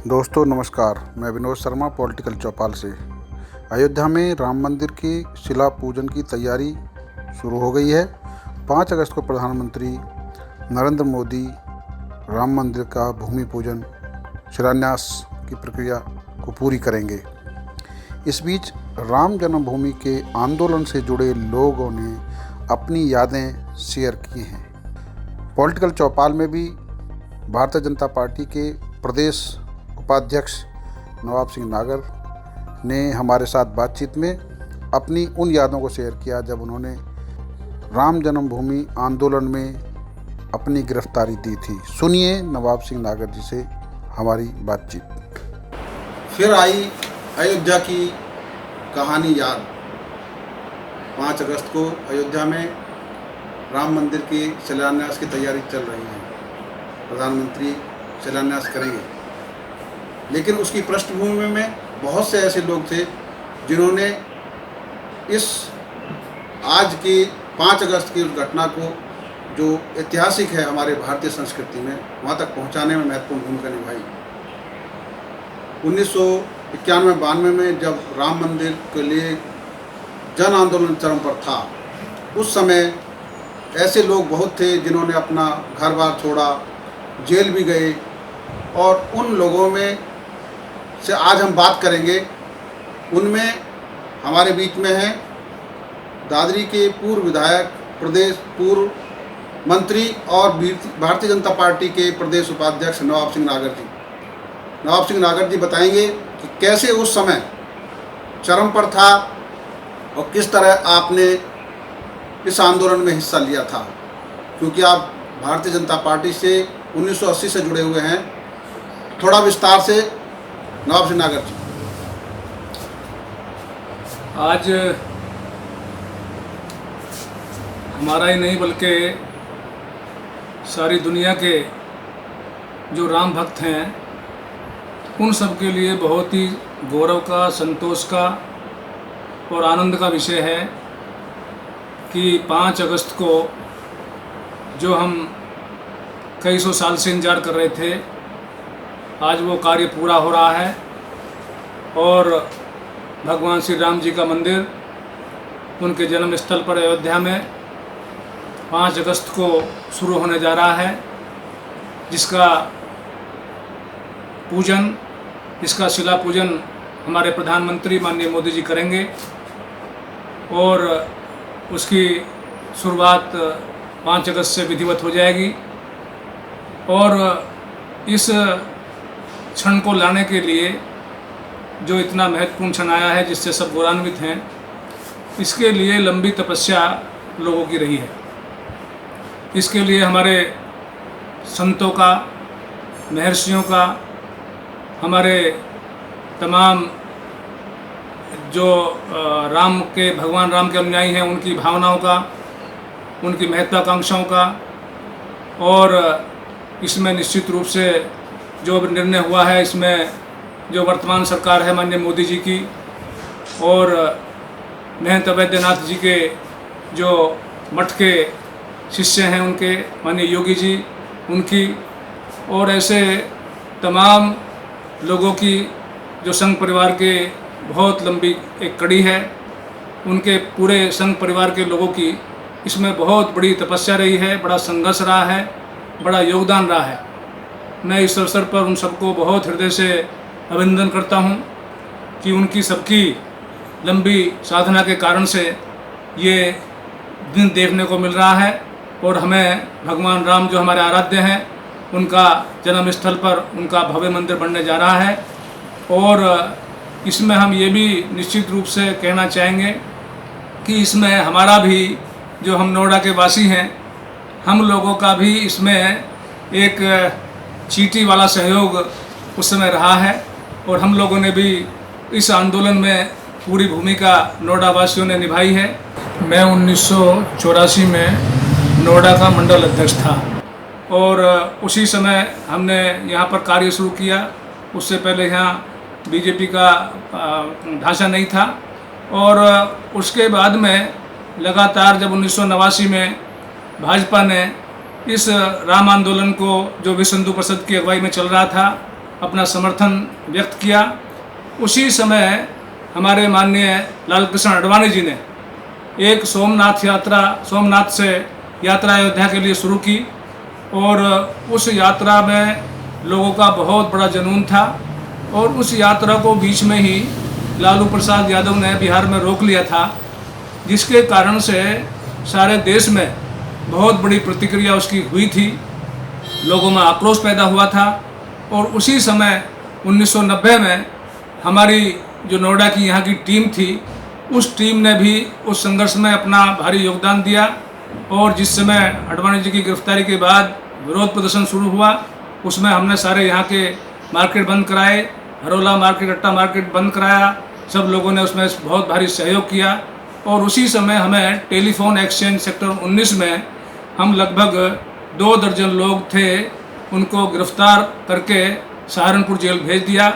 दोस्तों नमस्कार, मैं विनोद शर्मा पॉलिटिकल चौपाल से। अयोध्या में राम मंदिर की शिला पूजन की तैयारी शुरू हो गई है। 5 अगस्त को प्रधानमंत्री नरेंद्र मोदी राम मंदिर का भूमि पूजन शिलान्यास की प्रक्रिया को पूरी करेंगे। इस बीच राम जन्मभूमि के आंदोलन से जुड़े लोगों ने अपनी यादें शेयर की हैं। पॉलिटिकल चौपाल में भी भारतीय जनता पार्टी के प्रदेश उपाध्यक्ष नवाब सिंह नागर ने हमारे साथ बातचीत में अपनी उन यादों को शेयर किया जब उन्होंने राम जन्मभूमि आंदोलन में अपनी गिरफ्तारी दी थी। सुनिए नवाब सिंह नागर जी से हमारी बातचीत। फिर आई अयोध्या की कहानी याद। 5 अगस्त को अयोध्या में राम मंदिर के शिलान्यास की तैयारी चल रही है। प्रधानमंत्री शिलान्यास करेंगे, लेकिन उसकी पृष्ठभूमि में बहुत से ऐसे लोग थे जिन्होंने इस आज की 5 अगस्त की उस घटना को, जो ऐतिहासिक है हमारे भारतीय संस्कृति में, वहाँ तक पहुँचाने में महत्वपूर्ण भूमिका निभाई। 1991-92 में जब राम मंदिर के लिए जन आंदोलन चरम पर था, उस समय ऐसे लोग बहुत थे जिन्होंने अपना घर बार छोड़ा, जेल भी गए, और उन लोगों में से आज हम बात करेंगे। उनमें हमारे बीच में हैं दादरी के पूर्व विधायक, प्रदेश पूर्व मंत्री और भारतीय जनता पार्टी के प्रदेश उपाध्यक्ष नवाब सिंह नागर जी। नवाब सिंह नागर जी बताएंगे कि कैसे उस समय चरम पर था और किस तरह आपने इस आंदोलन में हिस्सा लिया था, क्योंकि आप भारतीय जनता पार्टी से 1980 से जुड़े हुए हैं। थोड़ा विस्तार से नवाब सिंह नागर जी। आज हमारा ही नहीं बल्कि सारी दुनिया के जो राम भक्त हैं, उन सब के लिए बहुत ही गौरव का, संतोष का और आनंद का विषय है कि 5 अगस्त को जो हम कई सौ साल से इंतजार कर रहे थे, आज वो कार्य पूरा हो रहा है और भगवान श्री राम जी का मंदिर उनके जन्म स्थल पर अयोध्या में 5 अगस्त को शुरू होने जा रहा है, जिसका पूजन, इसका शिला पूजन हमारे प्रधानमंत्री माननीय मोदी जी करेंगे और उसकी शुरुआत 5 अगस्त से विधिवत हो जाएगी। और इस क्षण को लाने के लिए जो इतना महत्वपूर्ण क्षण आया है, जिससे सब गौरवान्वित हैं, इसके लिए लंबी तपस्या लोगों की रही है। इसके लिए हमारे संतों का, महर्षियों का, हमारे तमाम जो भगवान राम के अनुयायी हैं, उनकी भावनाओं का, उनकी महत्वाकांक्षाओं का, और इसमें निश्चित रूप से जो निर्णय हुआ है, इसमें जो वर्तमान सरकार है माननीय मोदी जी की, और महंत वैद्यनाथ जी के जो मठ के शिष्य हैं उनके माननीय योगी जी, उनकी, और ऐसे तमाम लोगों की जो संघ परिवार के बहुत लंबी एक कड़ी है, उनके पूरे संघ परिवार के लोगों की इसमें बहुत बड़ी तपस्या रही है, बड़ा संघर्ष रहा है, बड़ा योगदान रहा है। मैं इस अवसर पर उन सबको बहुत हृदय से अभिनंदन करता हूं कि उनकी सबकी लंबी साधना के कारण से ये दिन देखने को मिल रहा है, और हमें भगवान राम जो हमारे आराध्य हैं, उनका जन्म स्थल पर उनका भव्य मंदिर बनने जा रहा है। और इसमें हम ये भी निश्चित रूप से कहना चाहेंगे कि इसमें हमारा भी, जो हम नोएडा के वासी हैं, हम लोगों का भी इसमें एक चींटी वाला सहयोग उस समय रहा है, और हम लोगों ने भी इस आंदोलन में पूरी भूमिका नोएडा वासियों ने निभाई है। मैं 1984 में नोएडा का मंडल अध्यक्ष था, और उसी समय हमने यहाँ पर कार्य शुरू किया। उससे पहले यहाँ बीजेपी का ढांचा नहीं था, और उसके बाद में लगातार जब 1989 में भाजपा ने इस राम आंदोलन को, जो विश्व हिंदू परिषद की अगुवाई में चल रहा था, अपना समर्थन व्यक्त किया। उसी समय हमारे माननीय लाल कृष्ण आडवाणी जी ने एक सोमनाथ से यात्रा अयोध्या के लिए शुरू की और उस यात्रा में लोगों का बहुत बड़ा जुनून था और उस यात्रा को बीच में ही लालू प्रसाद यादव ने बिहार में रोक लिया था, जिसके कारण से सारे देश में बहुत बड़ी प्रतिक्रिया उसकी हुई थी, लोगों में आक्रोश पैदा हुआ था। और उसी समय 1990 में हमारी जो नोएडा की यहाँ की टीम थी, उस टीम ने भी उस संघर्ष में अपना भारी योगदान दिया और जिस समय आडवाणी जी की गिरफ्तारी के बाद विरोध प्रदर्शन शुरू हुआ, उसमें हमने सारे यहाँ के मार्केट बंद कराए, हरोला मार्केट, अट्टा मार्केट बंद कराया। सब लोगों ने उसमें बहुत भारी सहयोग किया और उसी समय हमें टेलीफोन एक्सचेंज सेक्टर 19 में हम लगभग 2 दर्जन लोग थे, उनको गिरफ्तार करके सहारनपुर जेल भेज दिया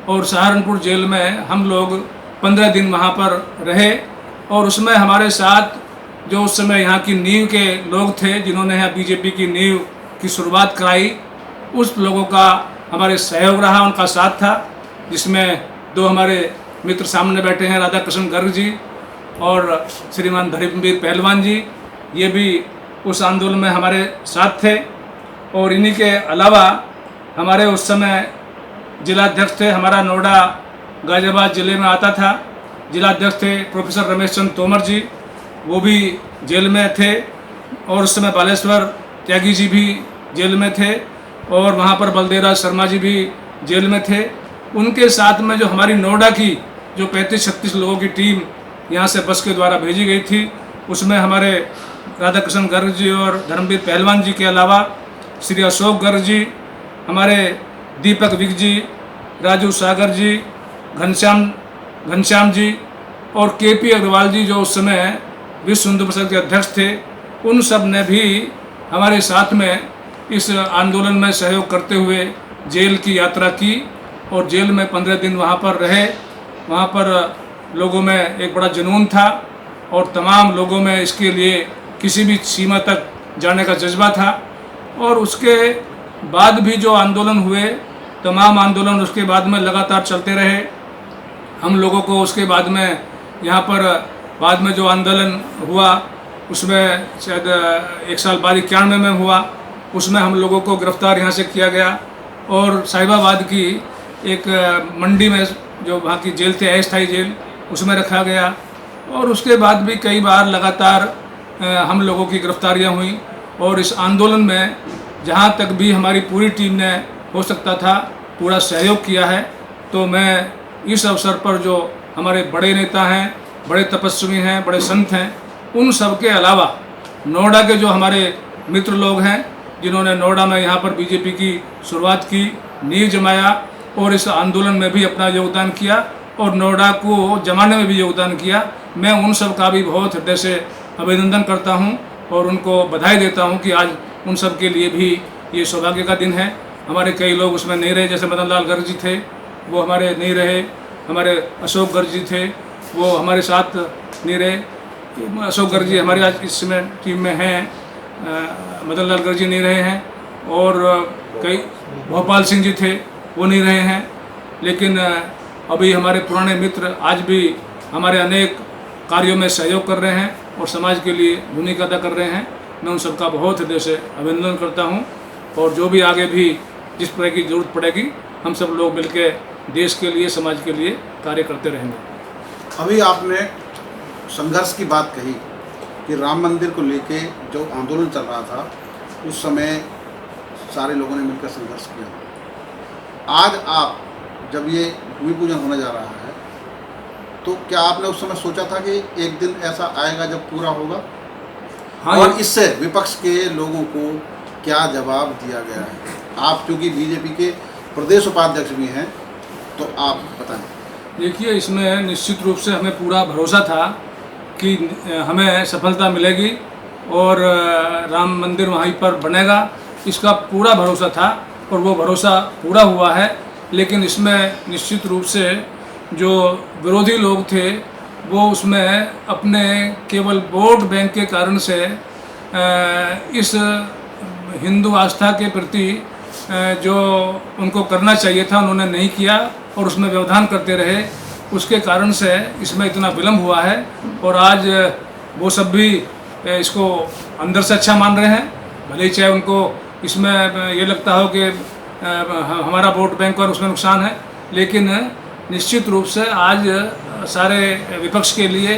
और सहारनपुर जेल में हम लोग 15 दिन वहाँ पर रहे। और उसमें हमारे साथ जो उस समय यहाँ की नींव के लोग थे, जिन्होंने यहाँ बीजेपी की नींव की शुरुआत कराई, उस लोगों का हमारे सहयोग रहा, उनका साथ था, जिसमें 2 हमारे मित्र सामने बैठे हैं, राधा कृष्ण गर्ग जी और श्रीमान धर्मवीर पहलवान जी, ये भी उस आंदोलन में हमारे साथ थे। और इन्हीं के अलावा हमारे उस समय जिलाध्यक्ष थे, हमारा नोएडा गाजियाबाद ज़िले में आता था, जिलाध्यक्ष थे प्रोफेसर रमेश चंद्र तोमर जी, वो भी जेल में थे। और उस समय बालेश्वर त्यागी जी भी जेल में थे और वहाँ पर बलदेवराज शर्मा जी भी जेल में थे। उनके साथ में जो हमारी नोएडा की जो 35-36 लोगों की टीम यहाँ से बस के द्वारा भेजी गई थी, उसमें हमारे राधा कृष्ण गर्ग जी और धर्मवीर पहलवान जी के अलावा श्री अशोक गर्ग जी, हमारे दीपक विक जी, राजू सागर जी, घनश्याम जी और केपी अग्रवाल जी, जो उस समय विश्व हिंदू परिषद के अध्यक्ष थे, उन सब ने भी हमारे साथ में इस आंदोलन में सहयोग करते हुए जेल की यात्रा की और जेल में 15 दिन वहाँ पर रहे। वहाँ पर लोगों में एक बड़ा जुनून था और तमाम लोगों में इसके लिए किसी भी सीमा तक जाने का जज्बा था। और उसके बाद भी जो आंदोलन हुए, तमाम आंदोलन उसके बाद में लगातार चलते रहे। हम लोगों को उसके बाद में यहाँ पर बाद में जो आंदोलन हुआ, उसमें शायद 1 साल बाद 91 में हुआ, उसमें हम लोगों को गिरफ्तार यहाँ से किया गया और साहिबाबाद की एक मंडी में जो वहाँ की जेल थी, अस्थायी जेल, उसमें रखा गया। और उसके बाद भी कई बार लगातार हम लोगों की गिरफ्तारियाँ हुई और इस आंदोलन में जहाँ तक भी हमारी पूरी टीम ने हो सकता था पूरा सहयोग किया है। तो मैं इस अवसर पर जो हमारे बड़े नेता हैं, बड़े तपस्वी हैं, बड़े संत हैं, उन सब के अलावा नोएडा के जो हमारे मित्र लोग हैं, जिन्होंने नोएडा में यहाँ पर बीजेपी की शुरुआत की, नींव जमाया और इस आंदोलन में भी अपना योगदान किया और नोएडा को जमाने में भी योगदान किया, मैं उन सब का भी बहुत हृदय से अभिनंदन करता हूं और उनको बधाई देता हूं कि आज उन सब के लिए भी ये सौभाग्य का दिन है। हमारे कई लोग उसमें नहीं रहे, जैसे मदन लाल गर्ग जी थे, वो हमारे नहीं रहे, हमारे अशोक गर्ग जी थे, वो हमारे साथ नहीं रहे। अशोक गर्ग जी हमारे आज इस समय टीम में हैं, मदन लाल गर्ग जी नहीं रहे हैं और कई भोपाल सिंह जी थे, वो नहीं रहे हैं। लेकिन अभी हमारे पुराने मित्र आज भी हमारे अनेक कार्यों में सहयोग कर रहे हैं और समाज के लिए भूमिका अदा कर रहे हैं। मैं उन सबका बहुत हृदय से अभिनंदन करता हूं और जो भी आगे भी जिस तरह की ज़रूरत पड़ेगी, हम सब लोग मिलकर देश के लिए, समाज के लिए कार्य करते रहेंगे। अभी आपने संघर्ष की बात कही कि राम मंदिर को लेके जो आंदोलन चल रहा था, उस समय सारे लोगों ने मिलकर संघर्ष किया। आज आप जब ये भूमि पूजन होने जा रहा है, तो क्या आपने उस समय सोचा था कि एक दिन ऐसा आएगा जब पूरा होगा? हाँ, और इससे विपक्ष के लोगों को क्या जवाब दिया गया है? आप क्योंकि बीजेपी के प्रदेश उपाध्यक्ष भी हैं, तो आप बताएं। देखिए, इसमें निश्चित रूप से हमें पूरा भरोसा था कि हमें सफलता मिलेगी और राम मंदिर वहीं पर बनेगा, इसका पूरा भरोसा था और वो भरोसा पूरा हुआ है। लेकिन इसमें निश्चित रूप से जो विरोधी लोग थे, वो उसमें अपने केवल वोट बैंक के कारण से इस हिंदू आस्था के प्रति जो उनको करना चाहिए था उन्होंने नहीं किया और उसमें व्यवधान करते रहे, उसके कारण से इसमें इतना विलम्ब हुआ है। और आज वो सब भी इसको अंदर से अच्छा मान रहे हैं, भले ही चाहे उनको इसमें ये लगता हो कि हमारा वोट बैंक और उसमें नुकसान है, लेकिन निश्चित रूप से आज सारे विपक्ष के लिए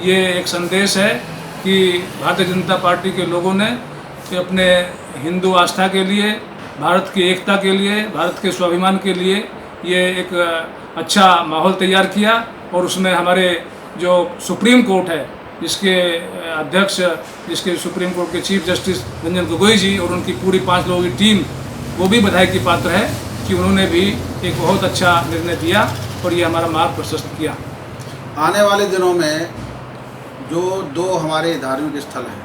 ये एक संदेश है कि भारतीय जनता पार्टी के लोगों ने अपने हिंदू आस्था के लिए, भारत की एकता के लिए, भारत के स्वाभिमान के लिए ये एक अच्छा माहौल तैयार किया। और उसमें हमारे जो सुप्रीम कोर्ट है, जिसके अध्यक्ष, जिसके सुप्रीम कोर्ट के चीफ जस्टिस रंजन गोगोई जी और उनकी पूरी 5 लोगों की टीम, वो भी बधाई की पात्र है कि उन्होंने भी एक बहुत अच्छा निर्णय दिया और ये हमारा मार्ग प्रशस्त किया। आने वाले दिनों में जो 2 हमारे धार्मिक स्थल हैं,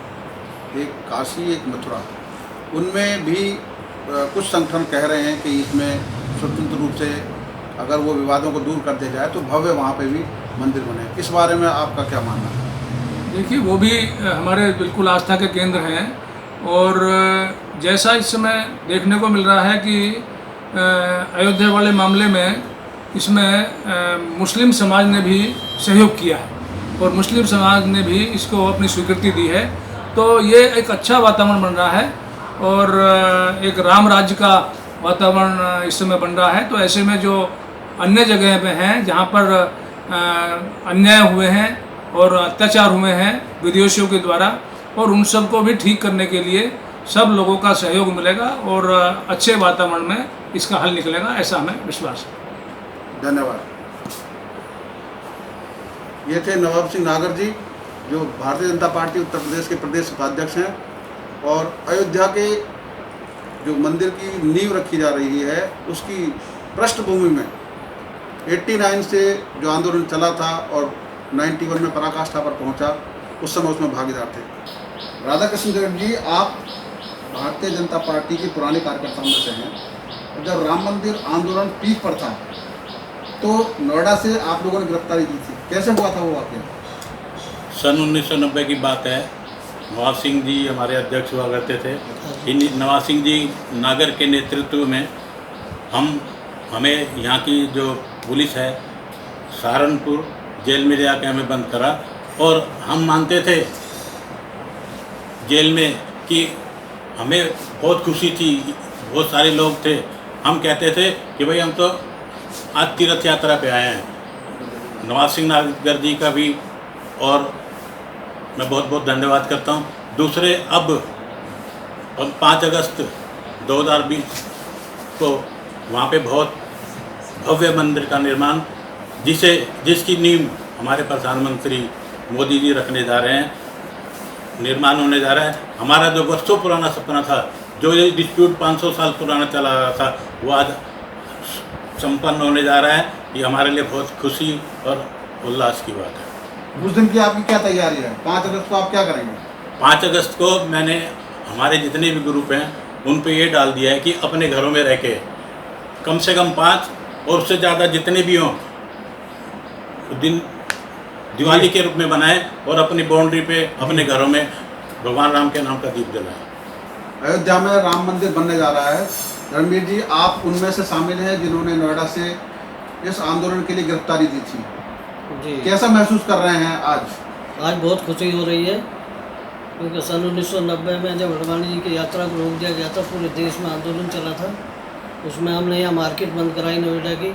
एक काशी एक मथुरा, उनमें भी कुछ संगठन कह रहे हैं कि इसमें स्वतंत्र रूप से अगर वो विवादों को दूर कर दिया जाए तो भव्य वहाँ पे भी मंदिर बने। इस बारे में आपका क्या मानना है? देखिए, वो भी हमारे बिल्कुल आस्था के केंद्र हैं और जैसा इस समय देखने को मिल रहा है कि अयोध्या वाले मामले में इसमें मुस्लिम समाज ने भी सहयोग किया है और मुस्लिम समाज ने भी इसको अपनी स्वीकृति दी है, तो ये एक अच्छा वातावरण बन रहा है और एक राम राज्य का वातावरण इस समय बन रहा है। तो ऐसे में जो अन्य जगह पे हैं जहाँ पर अन्याय हुए हैं और अत्याचार हुए हैं विदेशियों के द्वारा, और उन सब को भी ठीक करने के लिए सब लोगों का सहयोग मिलेगा और अच्छे वातावरण में इसका हल निकलेगा, ऐसा हमें विश्वास है। धन्यवाद। ये थे नवाब सिंह नागर जी, जो भारतीय जनता पार्टी उत्तर प्रदेश के प्रदेश उपाध्यक्ष हैं, और अयोध्या के जो मंदिर की नींव रखी जा रही है उसकी पृष्ठभूमि में 89 से जो आंदोलन चला था और 91 में पराकाष्ठा पर पहुंचा, उस समय उसमें भागीदार थे। राधाकृष्ण गढ़ जी, आप भारतीय जनता पार्टी के पुराने कार्यकर्ताओं में से हैं। जब राम मंदिर आंदोलन पीक पर था तो नोएडा से आप लोगों ने गिरफ्तारी की थी, कैसे हुआ था वो वाकया? सन 1990 की बात है। नवाब सिंह जी हमारे अध्यक्ष हुआ करते थे। इन नवाब सिंह जी नागर के नेतृत्व में हमें यहाँ की जो पुलिस है सहारनपुर जेल में जाके हमें बंद करा, और हम मानते थे जेल में कि हमें बहुत खुशी थी, बहुत सारे लोग थे। हम कहते थे कि भाई हम तो आज तीर्थ यात्रा पे आए हैं। नवाब सिंह नागर जी का भी और मैं बहुत बहुत धन्यवाद करता हूँ। दूसरे, अब 5 अगस्त 2020 को वहाँ पे बहुत भव्य मंदिर का निर्माण, जिसकी नींव हमारे प्रधानमंत्री मोदी जी रखने जा रहे हैं, निर्माण होने जा रहा है। हमारा जो वर्षों पुराना सपना था, जो ये डिस्प्यूट 500 साल पुराना चला आ रहा था, वो आज संपन्न होने जा रहा है। ये हमारे लिए बहुत खुशी और उल्लास की बात है। उस दिन की आपकी क्या तैयारी है? 5 अगस्त को आप क्या करेंगे? 5 अगस्त को मैंने हमारे जितने भी ग्रुप हैं उन पे ये डाल दिया है कि अपने घरों में रह के कम से कम 5 और उससे ज़्यादा जितने भी हों दिन दिवाली के रूप में बनाएं और अपनी बाउंड्री पे अपने घरों में भगवान राम के नाम का दीप जलाएं। अयोध्या में राम मंदिर बनने जा रहा है। रणबीर जी, आप उनमें से शामिल हैं जिन्होंने नोएडा से इस आंदोलन के लिए गिरफ्तारी दी थी जी। कैसा महसूस कर रहे हैं आज? आज बहुत खुशी हो रही है, क्योंकि सन 1990 में जब अडवाणी जी की यात्रा को रोक दिया गया था, पूरे देश में आंदोलन चला था। उसमें हमने यहाँ मार्केट बंद कराई नोएडा की,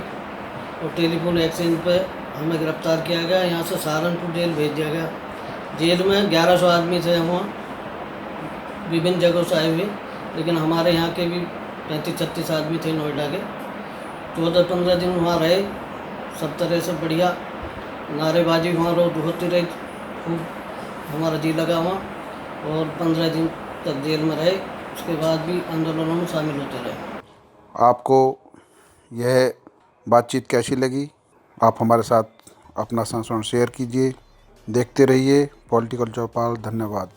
और टेलीफोन एक्सचेंज पे हमें गिरफ्तार किया गया। यहाँ से सहारनपुर जेल भेज दिया गया। जेल में 1100 आदमी थे वहाँ, विभिन्न जगहों से आए हुए, लेकिन हमारे यहाँ के भी 35-36 आदमी थे नोएडा के। 14-15 दिन वहाँ रहे, सब तरह से बढ़िया नारेबाजी वहाँ रोज होती रही, खूब हमारा जी लगा वहाँ, और 15 दिन तक जेल में रहे। उसके बाद भी आंदोलनों में शामिल होते रहे। आपको यह बातचीत कैसी लगी? आप हमारे साथ अपना संस्मरण शेयर कीजिए। देखते रहिए पॉलिटिकल चौपाल। धन्यवाद।